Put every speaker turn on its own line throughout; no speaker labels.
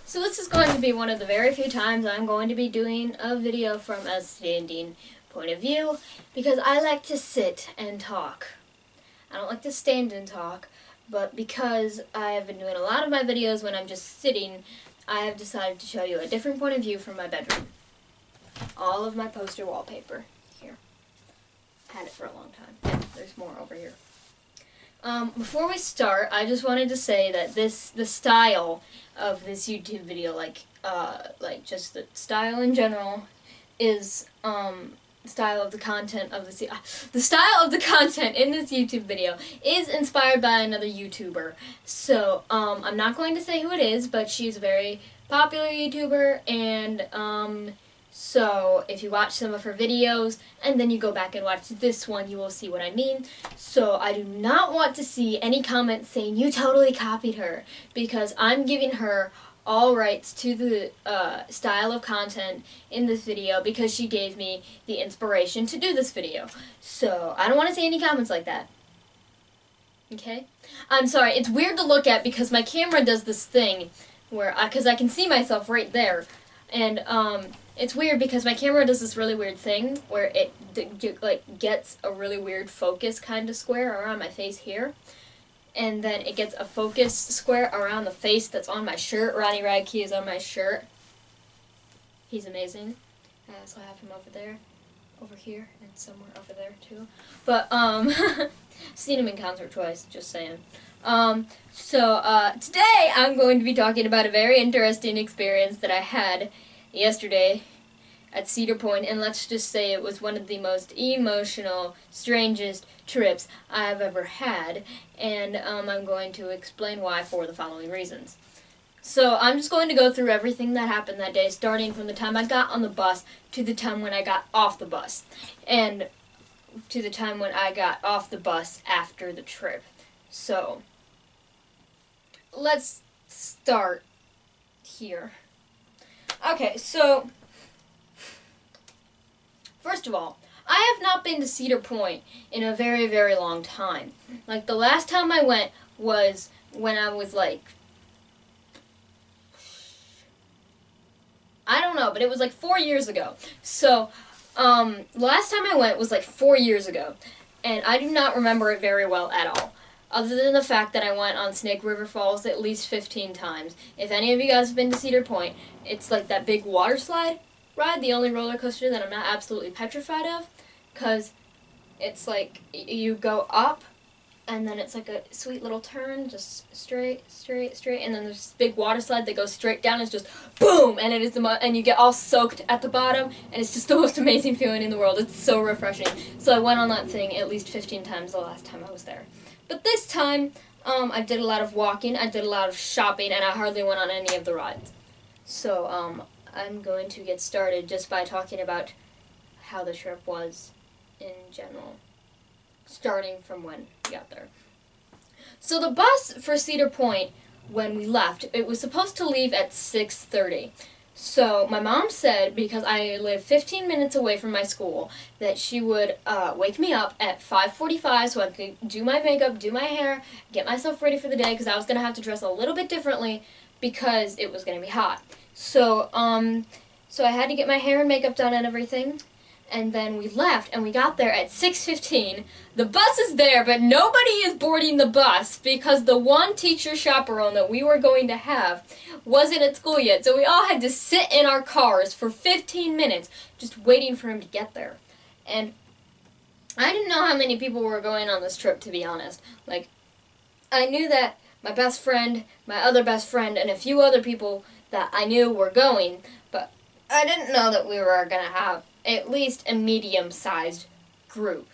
So this is going to be one of the very few times I'm going to be doing a video from a standing point of view, because I like to sit and talk. I don't like to stand and talk, but because I have been doing a lot of my videos when I'm just sitting, I have decided to show you a different point of view from my bedroom. All of my poster wallpaper here. Had it for a long time. Yeah, there's more over here. Before we start, I just wanted to say that the style of this YouTube video, like just the style in general, is style of the content of the style of the content in this YouTube video is inspired by another YouTuber. So I'm not going to say who it is, but she's a very popular YouTuber, and so if you watch some of her videos and then you go back and watch this one, you will see what I mean. So I do not want to see any comments saying you totally copied her, because I'm giving her all rights to the style of content in this video because she gave me the inspiration to do this video. So I don't want to see any comments like that. Okay? I'm sorry, it's weird to look at because my camera does this thing where because I can see myself right there, and it's weird because my camera does this really weird thing where it gets a really weird focus kind of square around my face here, and then it gets a focus square around the face that's on my shirt. Ronnie Radke is on my shirt. He's amazing. I also have him over there, over here, and somewhere over there too. But seen him in concert twice, just saying. Today I'm going to be talking about a very interesting experience that I had yesterday at Cedar Point, and let's just say it was one of the most emotional, strangest trips I've ever had, and I'm going to explain why for the following reasons. So I'm just going to go through everything that happened that day, starting from the time I got on the bus to the time when I got off the bus, and to the time when I got off the bus after the trip. So let's start here. Okay, so first of all, I have not been to Cedar Point in a very, very long time. Like, the last time I went was when I was like, I don't know, but it was like 4 years ago. So, last time I went was like 4 years ago, and I do not remember it very well at all, other than the fact that I went on Snake River Falls at least 15 times. If any of you guys have been to Cedar Point, it's like that big water slide ride, the only roller coaster that I'm not absolutely petrified of, because it's like you go up, and then it's like a sweet little turn, just straight, and then there's this big water slide that goes straight down. It's just boom, and it is and you get all soaked at the bottom, and it's just the most amazing feeling in the world. It's so refreshing. So I went on that thing at least 15 times the last time I was there. But this time, I did a lot of walking, I did a lot of shopping, and I hardly went on any of the rides. So, I'm going to get started just by talking about how the trip was in general, starting from when we got there. So the bus for Cedar Point, when we left, it was supposed to leave at 6:30. So my mom said, because I live 15 minutes away from my school, that she would wake me up at 5:45 so I could do my makeup, do my hair, get myself ready for the day, because I was going to have to dress a little bit differently because it was going to be hot. So, so I had to get my hair and makeup done and everything, and then we left, and we got there at 6:15. The bus is there, but nobody is boarding the bus because the one teacher chaperone that we were going to have wasn't at school yet, so we all had to sit in our cars for 15 minutes just waiting for him to get there. And I didn't know how many people were going on this trip, to be honest. Like, I knew that my best friend, my other best friend, and a few other people that I knew were going, but I didn't know that we were going to have at least a medium-sized group.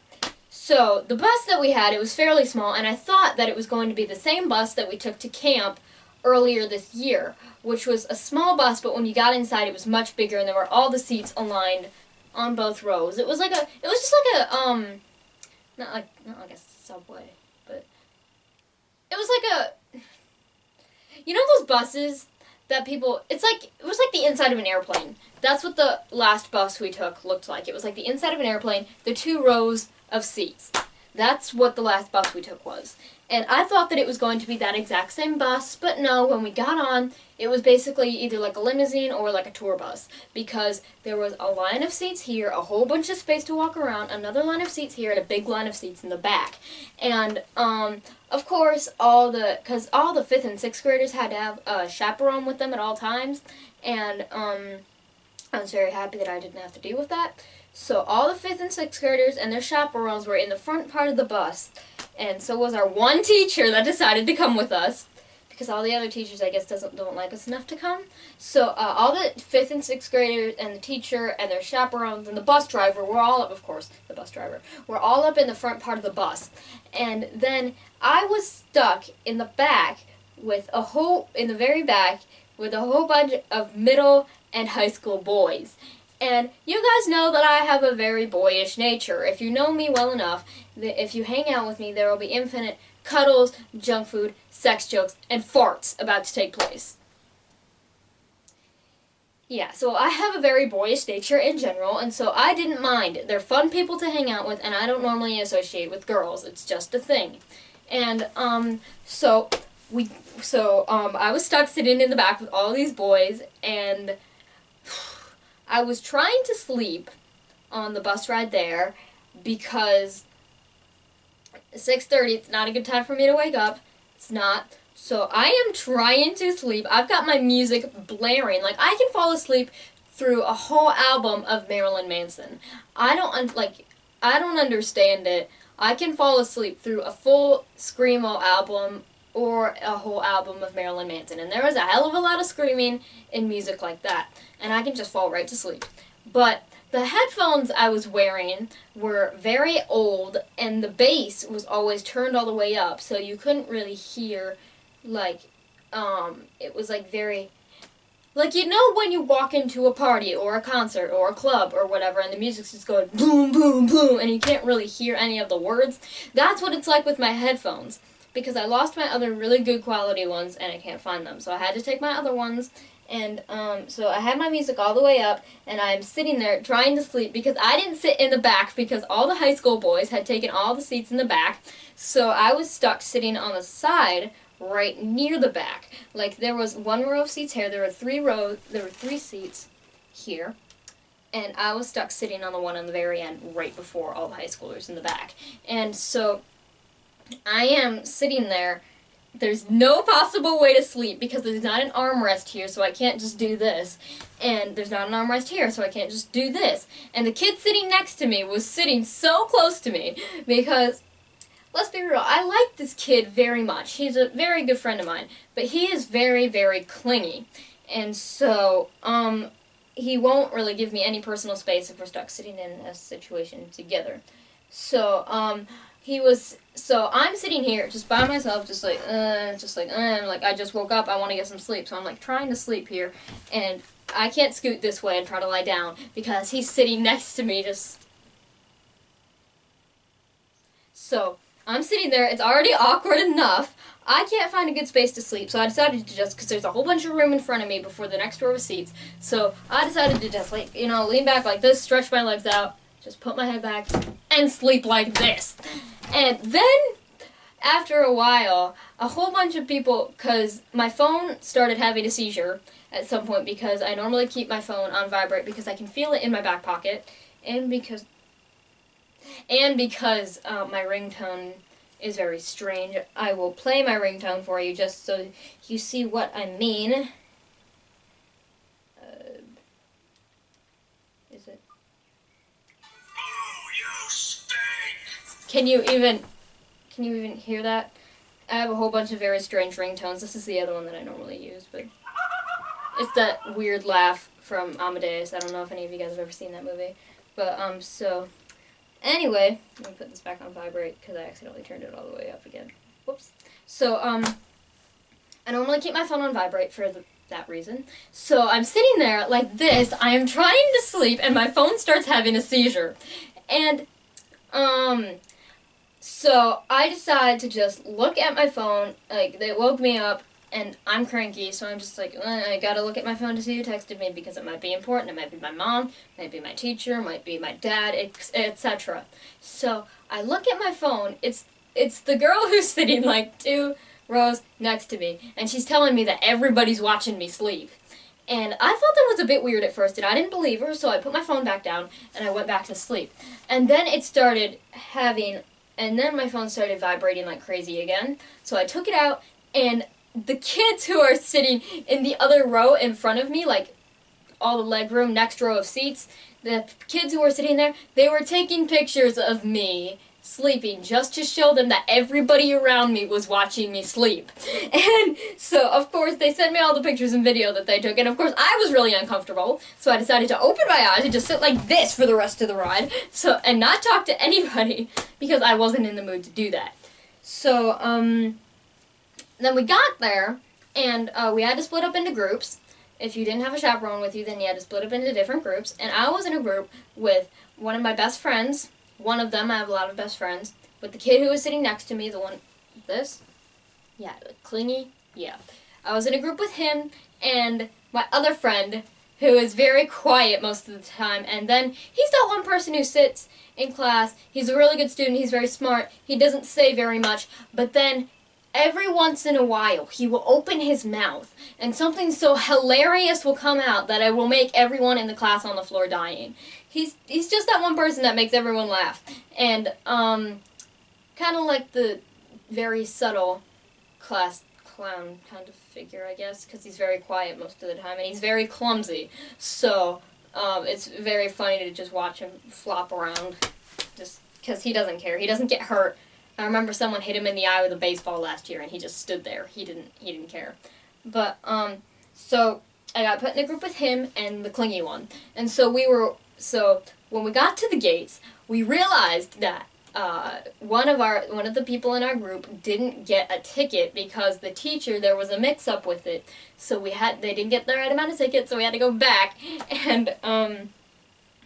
So the bus that we had, it was fairly small, and I thought that it was going to be the same bus that we took to camp earlier this year, which was a small bus, but when you got inside it was much bigger, and there were all the seats aligned on both rows. It was just like a not like a subway, but it was like a, you know those buses that people, it was like the inside of an airplane. That's what the last bus we took looked like. It was like the inside of an airplane, the 2 rows of seats. That's what the last bus we took was. And I thought that it was going to be that exact same bus, but no, when we got on, it was basically either like a limousine or like a tour bus, because there was a line of seats here, a whole bunch of space to walk around, another line of seats here, and a big line of seats in the back. And, of course, because all the 5th and 6th graders had to have a chaperone with them at all times, and, I was very happy that I didn't have to deal with that. So all the 5th and 6th graders and their chaperones were in the front part of the bus, and so was our one teacher that decided to come with us, because all the other teachers, I guess, don't like us enough to come. So all the 5th and 6th graders and the teacher and their chaperones and the bus driver were all up, of course, the bus driver, were all up in the front part of the bus. And then I was stuck in the back in the very back, with a whole bunch of middle and high school boys. And you guys know that I have a very boyish nature. If you know me well enough, if you hang out with me, there will be infinite cuddles, junk food, sex jokes, and farts about to take place. Yeah, so I have a very boyish nature in general, and so I didn't mind. They're fun people to hang out with, and I don't normally associate with girls. It's just a thing. And, I was stuck sitting in the back with all these boys, and I was trying to sleep on the bus ride there because 6:30, it's not a good time for me to wake up. It's not. So I am trying to sleep. I've got my music blaring. Like, I can fall asleep through a whole album of Marilyn Manson. I don't understand it. I can fall asleep through a full Screamo album or a whole album of Marilyn Manson. And there was a hell of a lot of screaming in music like that. And I can just fall right to sleep. But the headphones I was wearing were very old, and the bass was always turned all the way up, so you couldn't really hear, it was very, when you walk into a party or a concert or a club or whatever, and the music's just going boom, boom, boom, and you can't really hear any of the words. That's what it's like with my headphones, because I lost my other really good quality ones, and I can't find them. So I had to take my other ones, and so I had my music all the way up, and I'm sitting there trying to sleep, because I didn't sit in the back, because all the high school boys had taken all the seats in the back, so I was stuck sitting on the side, right near the back. Like, there was one row of seats here, there were 3 seats here, and I was stuck sitting on the one on the very end, right before all the high schoolers in the back. And so I am sitting there. There's no possible way to sleep because there's not an armrest here, so I can't just do this. And there's not an armrest here, so I can't just do this. And the kid sitting next to me was sitting so close to me because, let's be real, I like this kid very much. He's a very good friend of mine, but he is very, very clingy. And so, he won't really give me any personal space if we're stuck sitting in a situation together. So, so I'm sitting here just by myself, I just woke up, I want to get some sleep. So I'm trying to sleep here, and I can't scoot this way and try to lie down because he's sitting next to me So I'm sitting there, it's already awkward enough. I can't find a good space to sleep, so I decided to because there's a whole bunch of room in front of me before the next row of seats, so I decided to just, lean back like this, stretch my legs out, just put my head back, and sleep like this. And then, after a while, a whole bunch of people, because my phone started having a seizure at some point, because I normally keep my phone on vibrate because I can feel it in my back pocket, and because my ringtone is very strange. I will play my ringtone for you just so you see what I mean. Is it? Oh, you stink! Can you even hear that? I have a whole bunch of very strange ringtones. This is the other one that I normally use, but it's that weird laugh from Amadeus. I don't know if any of you guys have ever seen that movie. But, so, anyway, let me put this back on vibrate because I accidentally turned it all the way up again. Whoops. So, I normally keep my phone on vibrate for that reason. So, I'm sitting there like this. I am trying to sleep, and my phone starts having a seizure. And, so I decide to just look at my phone. They woke me up, and I'm cranky, so I'm just I gotta look at my phone to see who texted me because it might be important. It might be my mom, it might be my teacher, it might be my dad, etc. So I look at my phone. It's it's the girl who's sitting like 2 rows next to me, and she's telling me that everybody's watching me sleep. And I thought that was a bit weird at first, and I didn't believe her, so I put my phone back down, and I went back to sleep. And then and then my phone started vibrating like crazy again, so I took it out, and the kids who are sitting in the other row in front of me, like all the leg room, next row of seats, the kids who were sitting there, they were taking pictures of me sleeping just to show them that everybody around me was watching me sleep. And so, of course, they sent me all the pictures and video that they took, and of course, I was really uncomfortable, so I decided to open my eyes and just sit like this for the rest of the ride, and not talk to anybody, because I wasn't in the mood to do that. So, then we got there, and we had to split up into groups. If you didn't have a chaperone with you, then you had to split up into different groups, and I was in a group with one of my best friends. One of them, I have a lot of best friends, with the kid who was sitting next to me, the one, clingy, I was in a group with him, and my other friend, who is very quiet most of the time, and then he's that one person who sits in class, he's a really good student, he's very smart, he doesn't say very much, but then every once in a while, he will open his mouth, and something so hilarious will come out that it will make everyone in the class on the floor dying. He's just that one person that makes everyone laugh. And, kind of like the very subtle class clown kind of figure, I guess, because he's very quiet most of the time, and he's very clumsy. So, it's very funny to just watch him flop around, just because he doesn't care. He doesn't get hurt. I remember someone hit him in the eye with a baseball last year, and he just stood there. He didn't care. But, so I got put in a group with him and the clingy one. And so when we got to the gates, we realized that one of the people in our group didn't get a ticket because the teacher, there was a mix-up with it. So they didn't get the right amount of tickets, so we had to go back. And,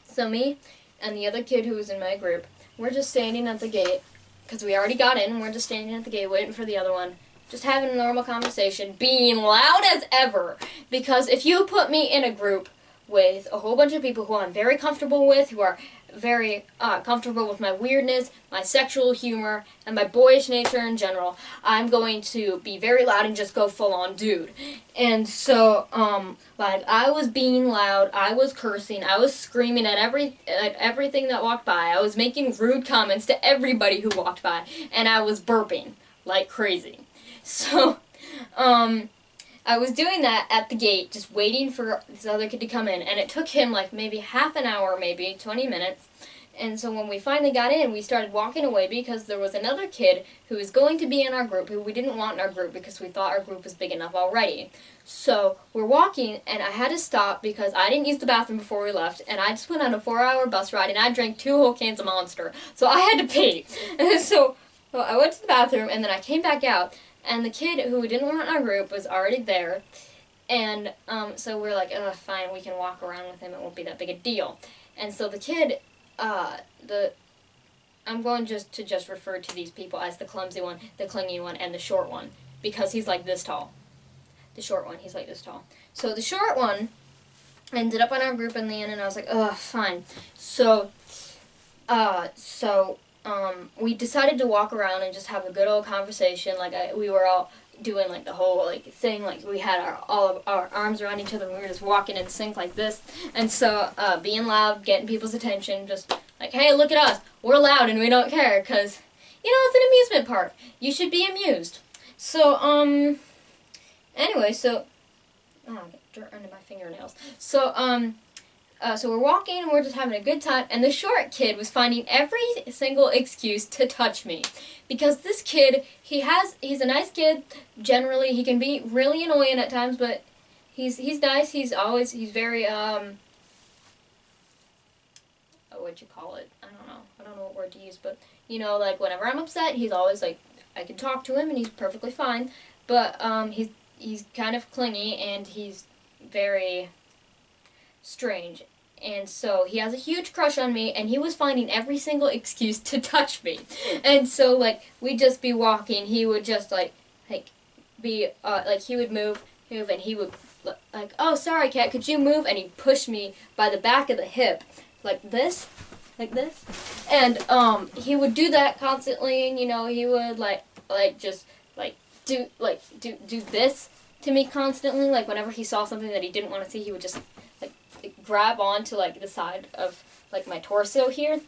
so me and the other kid who was in my group, we're just standing at the gate, because we already got in, and we're just standing at the gate waiting for the other one, just having a normal conversation, being loud as ever, because if you put me in a group with a whole bunch of people who I'm very comfortable with, who are very comfortable with my weirdness, my sexual humor, and my boyish nature in general, I'm going to be very loud and just go full-on dude. And so, like, I was being loud, I was cursing, I was screaming at everything that walked by, I was making rude comments to everybody who walked by, and I was burping like crazy. So, I was doing that at the gate, just waiting for this other kid to come in, and it took him like maybe half an hour, maybe 20 minutes, and so when we finally got in, we started walking away because there was another kid who was going to be in our group who we didn't want in our group because we thought our group was big enough already. So we're walking, and I had to stop because I didn't use the bathroom before we left, and I just went on a 4-hour bus ride, and I drank 2 whole cans of Monster, so I had to pee. And so I went to the bathroom, and then I came back out, and the kid who we didn't want in our group was already there, and so we're like, oh, fine, we can walk around with him, it won't be that big a deal. And so the kid, I'm going to refer to these people as the clumsy one, the clingy one, and the short one, because he's like this tall. The short one, he's like this tall. So the short one ended up on our group in the end, and I was like, oh, fine. So, we decided to walk around and just have a good old conversation. Like, we were all doing, like, the whole, like, thing. Like, we had all of our arms around each other, and we were just walking in sync like this. And so, being loud, getting people's attention, just like, hey, look at us. We're loud, and we don't care, because, you know, it's an amusement park. You should be amused. So, anyway, so, oh, I got dirt under my fingernails. So, so we're walking, and we're just having a good time, and the short kid was finding every single excuse to touch me. Because this kid, he's a nice kid, generally. He can be really annoying at times, but he's nice. He's very, what'd you call it? I don't know what word to use, but, you know, like, whenever I'm upset, he's always, like, I can talk to him, and he's perfectly fine, but, he's kind of clingy, and he's very strange. And so he has a huge crush on me, and he was finding every single excuse to touch me. And so, like, we'd just be walking, he would just, be, he would move, and he would, like, oh, sorry, cat, could you move? And he'd push me by the back of the hip, like this, like this. And he would do that constantly, and you know, he would just do this to me constantly. Like whenever he saw something that he didn't want to see, he would just like grab onto like the side of like my torso here,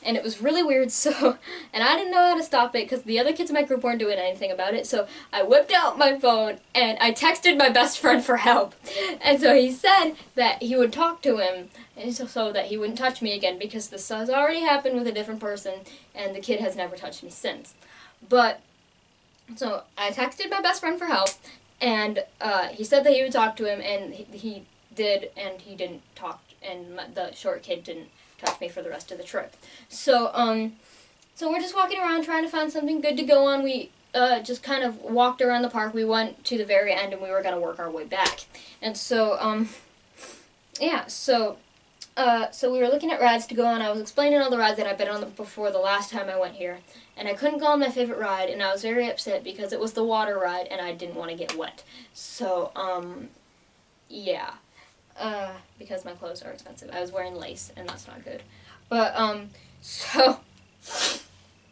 and it was really weird. So, and I didn't know how to stop it because the other kids in my group weren't doing anything about it. So I whipped out my phone and I texted my best friend for help. And so he said that he would talk to him, and so that he wouldn't touch me again, because this has already happened with a different person, and the kid has never touched me since. But so I texted my best friend for help, and he said that he would talk to him, and he did, and he didn't talk, and the short kid didn't touch me for the rest of the trip. So so we're just walking around trying to find something good to go on. We just kind of walked around the park. We went to the very end, and we were going to work our way back. And so yeah, so we were looking at rides to go on. I was explaining all the rides that I've been on before the last time I went here, and I couldn't go on my favorite ride, and I was very upset because it was the water ride, and I didn't want to get wet. So yeah. Because my clothes are expensive. I was wearing lace, and that's not good. But, so,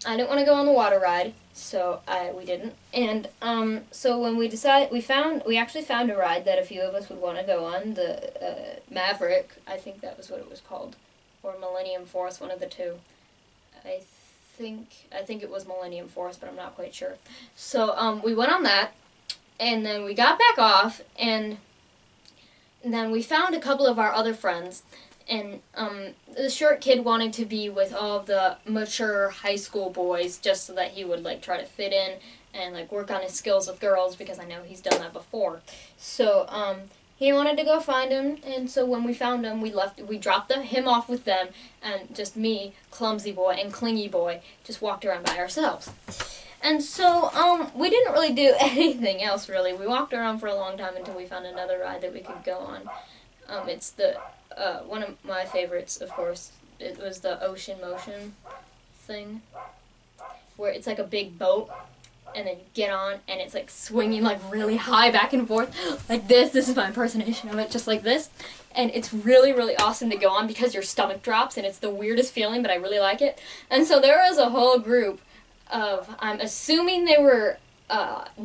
I didn't want to go on the water ride, so we didn't. And, so when we decided, we actually found a ride that a few of us would want to go on, the, Maverick, I think that was what it was called, or Millennium Force, one of the two. I think it was Millennium Force, but I'm not quite sure. So, we went on that, and then we got back off, and then we found a couple of our other friends, and the short kid wanted to be with all of the mature high school boys just so that he would like try to fit in and like work on his skills with girls, because I know he's done that before. So he wanted to go find him, and so when we found him, we dropped him off with them, and just me, clumsy boy and clingy boy, just walked around by ourselves. And so, we didn't really do anything else, really. We walked around for a long time until we found another ride that we could go on. It's the, one of my favorites, of course. It was the Ocean Motion thing, where it's like a big boat, and then you get on, and it's like swinging like really high back and forth, like this. This is my impersonation of it, just like this. And it's really, really awesome to go on because your stomach drops, and it's the weirdest feeling, but I really like it. And so there was a whole group of, I'm assuming they were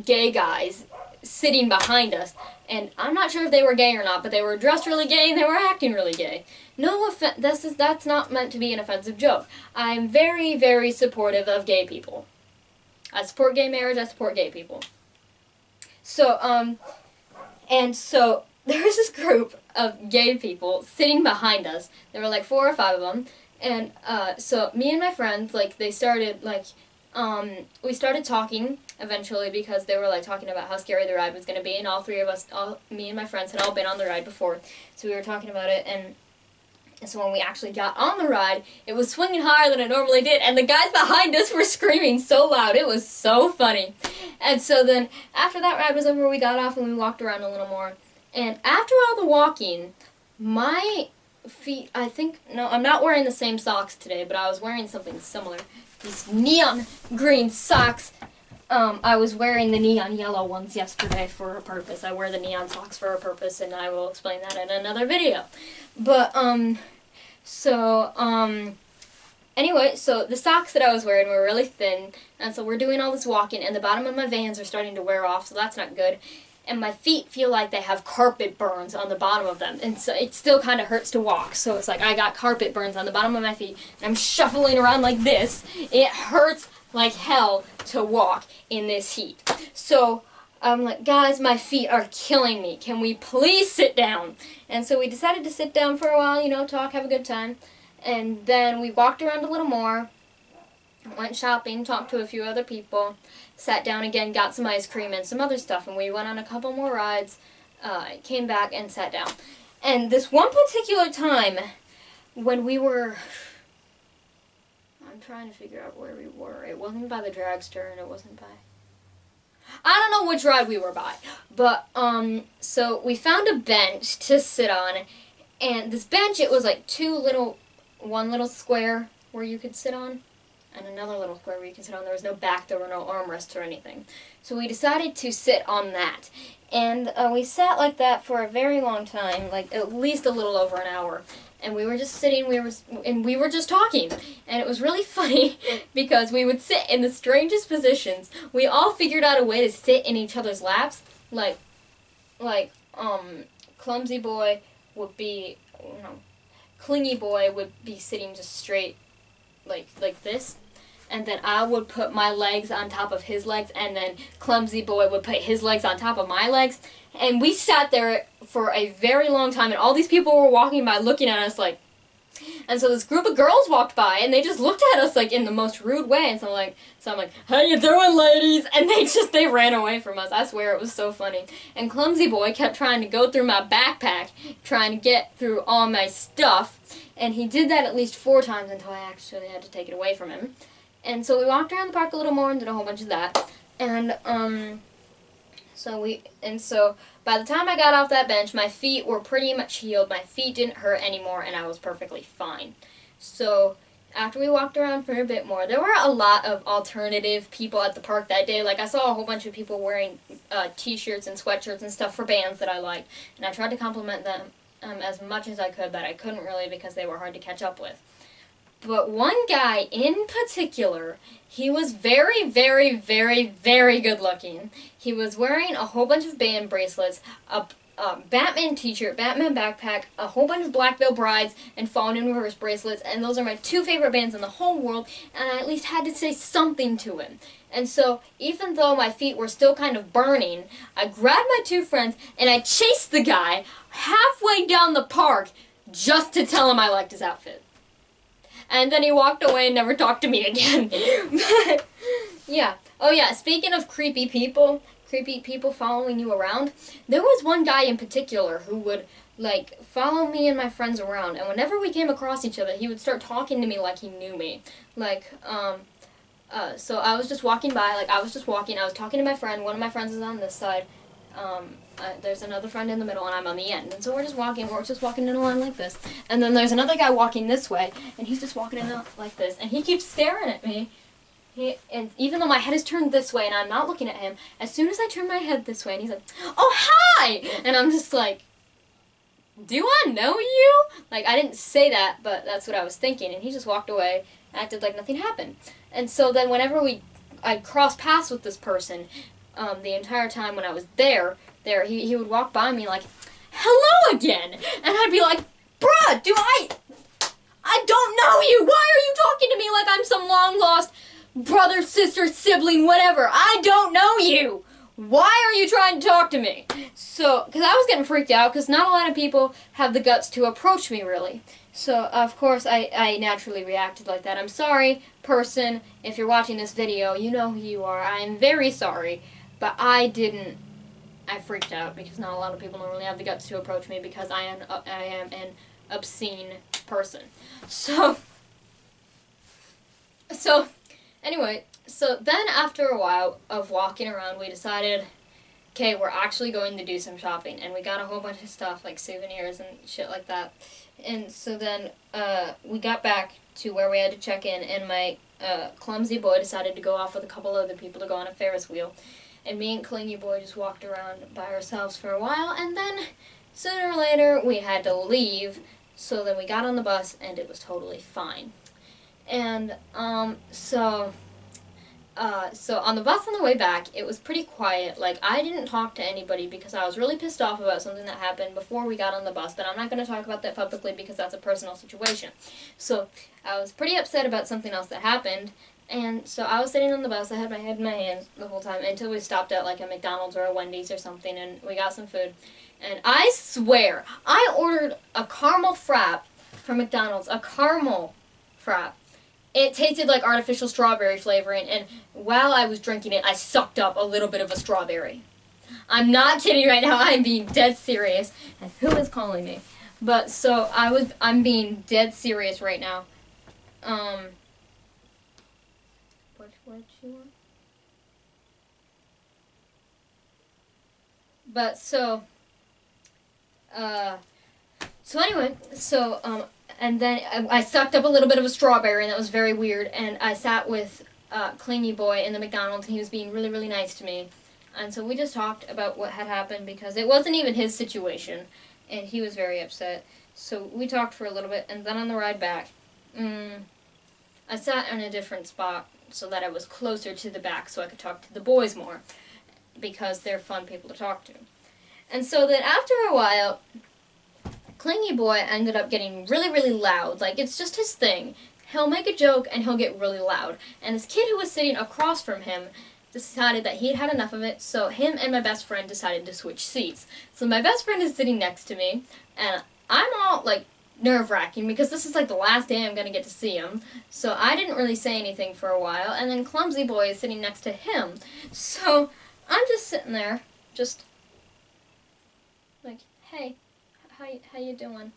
gay guys sitting behind us, and I'm not sure if they were gay or not, but they were dressed really gay and they were acting really gay. No offense, that's not meant to be an offensive joke. I'm very, very supportive of gay people. I support gay marriage, I support gay people. So, and so there was this group of gay people sitting behind us. There were like 4 or 5 of them, and so me and my friends, like, they started, like, we started talking eventually because they were like talking about how scary the ride was going to be, and all 3 of us, me and my friends, had all been on the ride before, so we were talking about it. And so when we actually got on the ride, it was swinging higher than it normally did, and the guys behind us were screaming so loud. It was so funny. And so then after that ride was over, we got off and we walked around a little more, and after all the walking, my feet, I think, no, I'm not wearing the same socks today, but I was wearing something similar. These neon green socks. I was wearing the neon yellow ones yesterday for a purpose. I wear the neon socks for a purpose, and I will explain that in another video. But, anyway, so the socks that I was wearing were really thin, and so we're doing all this walking, and the bottom of my Vans are starting to wear off, so that's not good. And my feet feel like they have carpet burns on the bottom of them, and so it still kind of hurts to walk. So it's like I got carpet burns on the bottom of my feet, and I'm shuffling around like this. It hurts like hell to walk in this heat. So I'm like, guys, my feet are killing me. Can we please sit down? And so we decided to sit down for a while, you know, talk, have a good time. And then we walked around a little more, went shopping, talked to a few other people, sat down again, got some ice cream and some other stuff, and we went on a couple more rides, came back and sat down. And this one particular time, when we were, I'm trying to figure out where we were. It wasn't by the dragster, and it wasn't by, I don't know which ride we were by, but, so we found a bench to sit on, and this bench, it was like one little square where you could sit on. and another little square where you can sit on. There was no back, there were no armrests or anything. So we decided to sit on that. And we sat like that for a very long time, like at least a little over an hour. And we were just sitting, we were just talking. And it was really funny because we would sit in the strangest positions. We all figured out a way to sit in each other's laps. Like Clumsy Boy would be, Clingy Boy would be sitting just straight like this. And then I would put my legs on top of his legs, and then Clumsy Boy would put his legs on top of my legs. And we sat there for a very long time, and all these people were walking by looking at us like... And so this group of girls walked by, and they just looked at us like in the most rude way. And so I'm like, how you doing, ladies? And they ran away from us. I swear, it was so funny. And Clumsy Boy kept trying to go through my backpack, trying to get through all my stuff. And he did that at least 4 times until I actually had to take it away from him. And so we walked around the park a little more and did a whole bunch of that. And so by the time I got off that bench, my feet were pretty much healed. My feet didn't hurt anymore, and I was perfectly fine. So after we walked around for a bit more, there were a lot of alternative people at the park that day. Like, I saw a whole bunch of people wearing t-shirts and sweatshirts and stuff for bands that I liked. And I tried to compliment them as much as I could, but I couldn't really because they were hard to catch up with. But one guy in particular, he was very, very, very, very good looking. He was wearing a whole bunch of band bracelets, a Batman t-shirt, Batman backpack, a whole bunch of Black Veil Brides, and Fallen in Reverse bracelets, and those are my 2 favorite bands in the whole world, and I at least had to say something to him. And so, even though my feet were still kind of burning, I grabbed my 2 friends, and I chased the guy halfway down the park just to tell him I liked his outfit. And then he walked away and never talked to me again. But, yeah. Oh yeah, speaking of creepy people following you around, there was one guy in particular who would, like, follow me and my friends around, and whenever we came across each other, he would start talking to me like he knew me. Like, so I was just walking by, I was talking to my friend, one of my friends is on this side, there's another friend in the middle, and I'm on the end. And so we're just walking in a line like this. And then there's another guy walking this way, and he's just walking in like this. And he keeps staring at me. And even though my head is turned this way and I'm not looking at him, as soon as I turn my head this way, and he's like, oh, hi! And I'm just like, do I know you? Like, I didn't say that, but that's what I was thinking. And he just walked away, acted like nothing happened. And so then whenever I'd cross paths with this person, the entire time when I was there, he would walk by me like, hello again! And I'd be like, bruh, I don't know you! Why are you talking to me like I'm some long-lost brother, sister, sibling, whatever? I don't know you! Why are you trying to talk to me? So, because I was getting freaked out, because not a lot of people have the guts to approach me, really. So, of course, I naturally reacted like that. I'm sorry, person, if you're watching this video, you know who you are. I am very sorry, but I freaked out because not a lot of people don't really have the guts to approach me because I am an obscene person. So anyway, so then after a while of walking around, we decided, okay, we're actually going to do some shopping, and we got a whole bunch of stuff like souvenirs and shit like that. And so then we got back to where we had to check in, and my Clumsy Boy decided to go off with a couple other people to go on a Ferris wheel. And me and Clingy Boy just walked around by ourselves for a while, and then sooner or later we had to leave, so then we got on the bus and it was totally fine. And so on the bus on the way back, it was pretty quiet. Like, I didn't talk to anybody because I was really pissed off about something that happened before we got on the bus, but I'm not going to talk about that publicly because that's a personal situation. So I was pretty upset about something else that happened. And so I was sitting on the bus, I had my head in my hands the whole time until we stopped at like a McDonald's or a Wendy's or something, and we got some food. And I swear, I ordered a caramel frap from McDonald's, a caramel frap. It tasted like artificial strawberry flavoring, and while I was drinking it, I sucked up a little bit of a strawberry. I'm not kidding right now, I'm being dead serious. And who is calling me? But so I'm being dead serious right now. What you want? But so anyway, And then I sucked up a little bit of a strawberry, and that was very weird. And I sat with Clingy Boy in the McDonald's, and he was being really, really nice to me. And so we just talked about what had happened because it wasn't even his situation, and he was very upset. So we talked for a little bit, and then on the ride back, I sat in a different spot so that I was closer to the back so I could talk to the boys more because they're fun people to talk to. And so then after a while, Clingy Boy ended up getting really, really loud. Like, it's just his thing. He'll make a joke and he'll get really loud. And this kid who was sitting across from him decided that he'd had enough of it, so him and my best friend decided to switch seats. So my best friend is sitting next to me, and I'm all, like, nerve-wracking because this is, like, the last day I'm going to get to see him. So I didn't really say anything for a while, and then Clumsy Boy is sitting next to him. So I'm just sitting there, just like, hey, how you doing?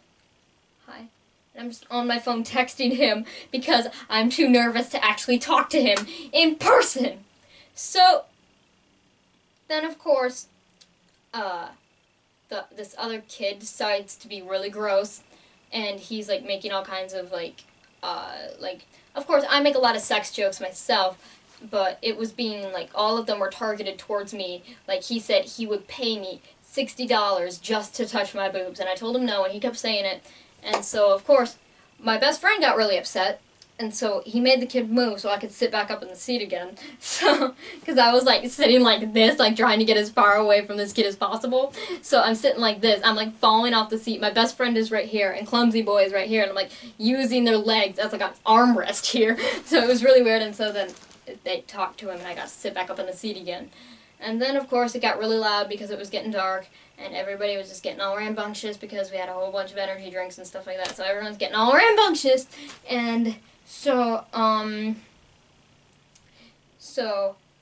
Hi. And I'm just on my phone texting him because I'm too nervous to actually talk to him in person. So then, of course, this other kid decides to be really gross, and he's like making all kinds of like, of course, I make a lot of sex jokes myself, but it was being like all of them were targeted towards me. Like, he said he would pay me $60 just to touch my boobs, and I told him no, and he kept saying it. And so, of course, my best friend got really upset, and so he made the kid move so I could sit back up in the seat again. So, because I was like sitting like this, like trying to get as far away from this kid as possible. So I'm sitting like this, I'm like falling off the seat. My best friend is right here, and Clumsy Boy is right here, and I'm like using their legs as like an armrest here. So it was really weird, and so then they talked to him, and I got to sit back up in the seat again. And then, of course, it got really loud because it was getting dark, and everybody was just getting all rambunctious because we had a whole bunch of energy drinks and stuff like that. So everyone's getting all rambunctious, and so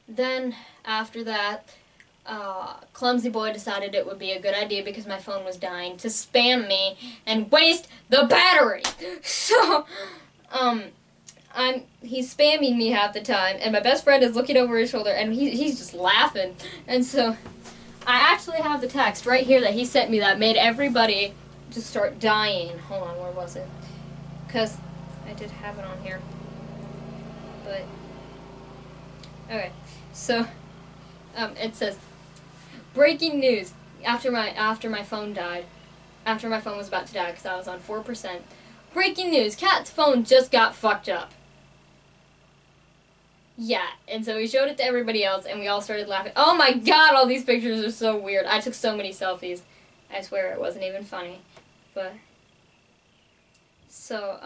then after that, Clumsy Boy decided it would be a good idea because my phone was dying to spam me and waste the battery. So, he's spamming me half the time, and my best friend is looking over his shoulder, and he's just laughing. And so I actually have the text right here that he sent me that made everybody just start dying. Hold on, where was it? Because I did have it on here. But, okay. So, it says, breaking news, after my phone died, after my phone was about to die because I was on 4%. Breaking news, Kat's phone just got fucked up. Yeah, and so we showed it to everybody else, and we all started laughing. Oh my god, all these pictures are so weird. I took so many selfies. I swear it wasn't even funny. But, so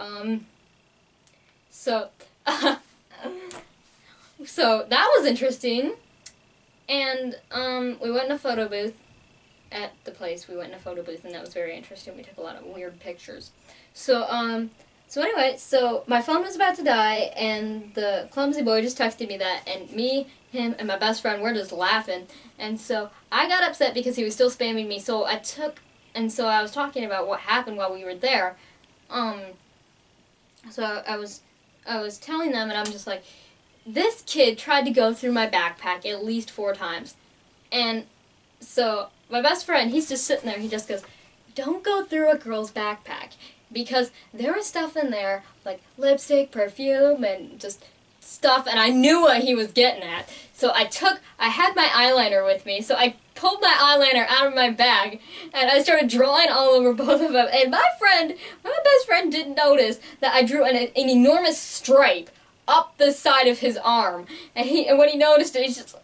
that was interesting. And, we went in a photo booth at the place. We went in a photo booth, and that was very interesting. We took a lot of weird pictures. So anyway, so my phone was about to die, and the Clumsy Boy just texted me that, and me, him, and my best friend were just laughing. And so I got upset because he was still spamming me, so I was talking about what happened while we were there. So I was telling them, and I'm just like, this kid tried to go through my backpack at least 4 times. And so my best friend, he's just sitting there, he just goes, don't go through a girl's backpack. Because there was stuff in there, like lipstick, perfume, and just stuff, and I knew what he was getting at. So I had my eyeliner with me, so I pulled my eyeliner out of my bag, and I started drawing all over both of them. And my best friend didn't notice that I drew an enormous stripe up the side of his arm. And when he noticed it, he's just,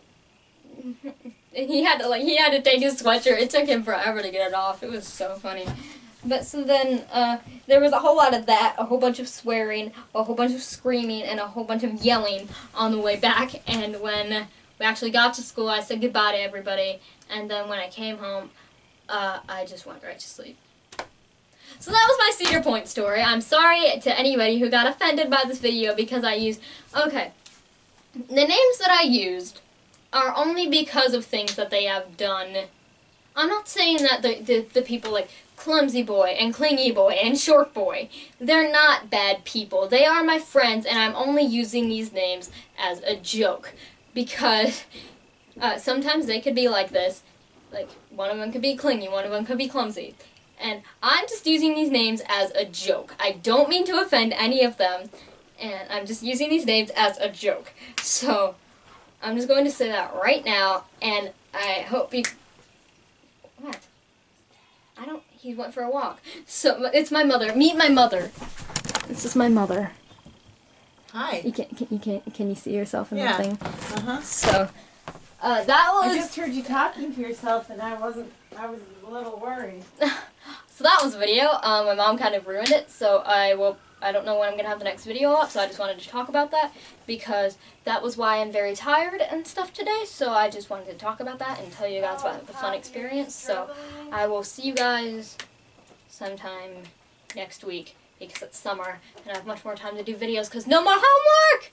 and he had to take his sweatshirt. It took him forever to get it off. It was so funny. But so then, there was a whole lot of that, a whole bunch of swearing, a whole bunch of screaming, and a whole bunch of yelling on the way back. And when we actually got to school, I said goodbye to everybody. And then when I came home, I just went right to sleep. So that was my Cedar Point story. I'm sorry to anybody who got offended by this video because I used... Okay, the names that I used are only because of things that they have done. I'm not saying that the people like Clumsy Boy and Clingy Boy and Short Boy, they're not bad people. They are my friends, and I'm only using these names as a joke because sometimes they could be like this. Like, one of them could be Clingy, one of them could be Clumsy. And I'm just using these names as a joke. I don't mean to offend any of them, and I'm just using these names as a joke. So, I'm just going to say that right now, and I hope you... What? He went for a walk. So, it's my mother. Meet my mother. This is my mother.
Hi.
Can you see yourself in the
Yeah.
thing?
Uh-huh.
So, that was...
I just heard you talking to yourself and I was a little worried.
So that was a video. My mom kind of ruined it, so I don't know when I'm going to have the next video up, so I just wanted to talk about that, because that was why I'm very tired and stuff today, so I just wanted to talk about that and tell you guys about the fun experience. So I will see you guys sometime next week, because it's summer, and I have much more time to do videos, because no more homework!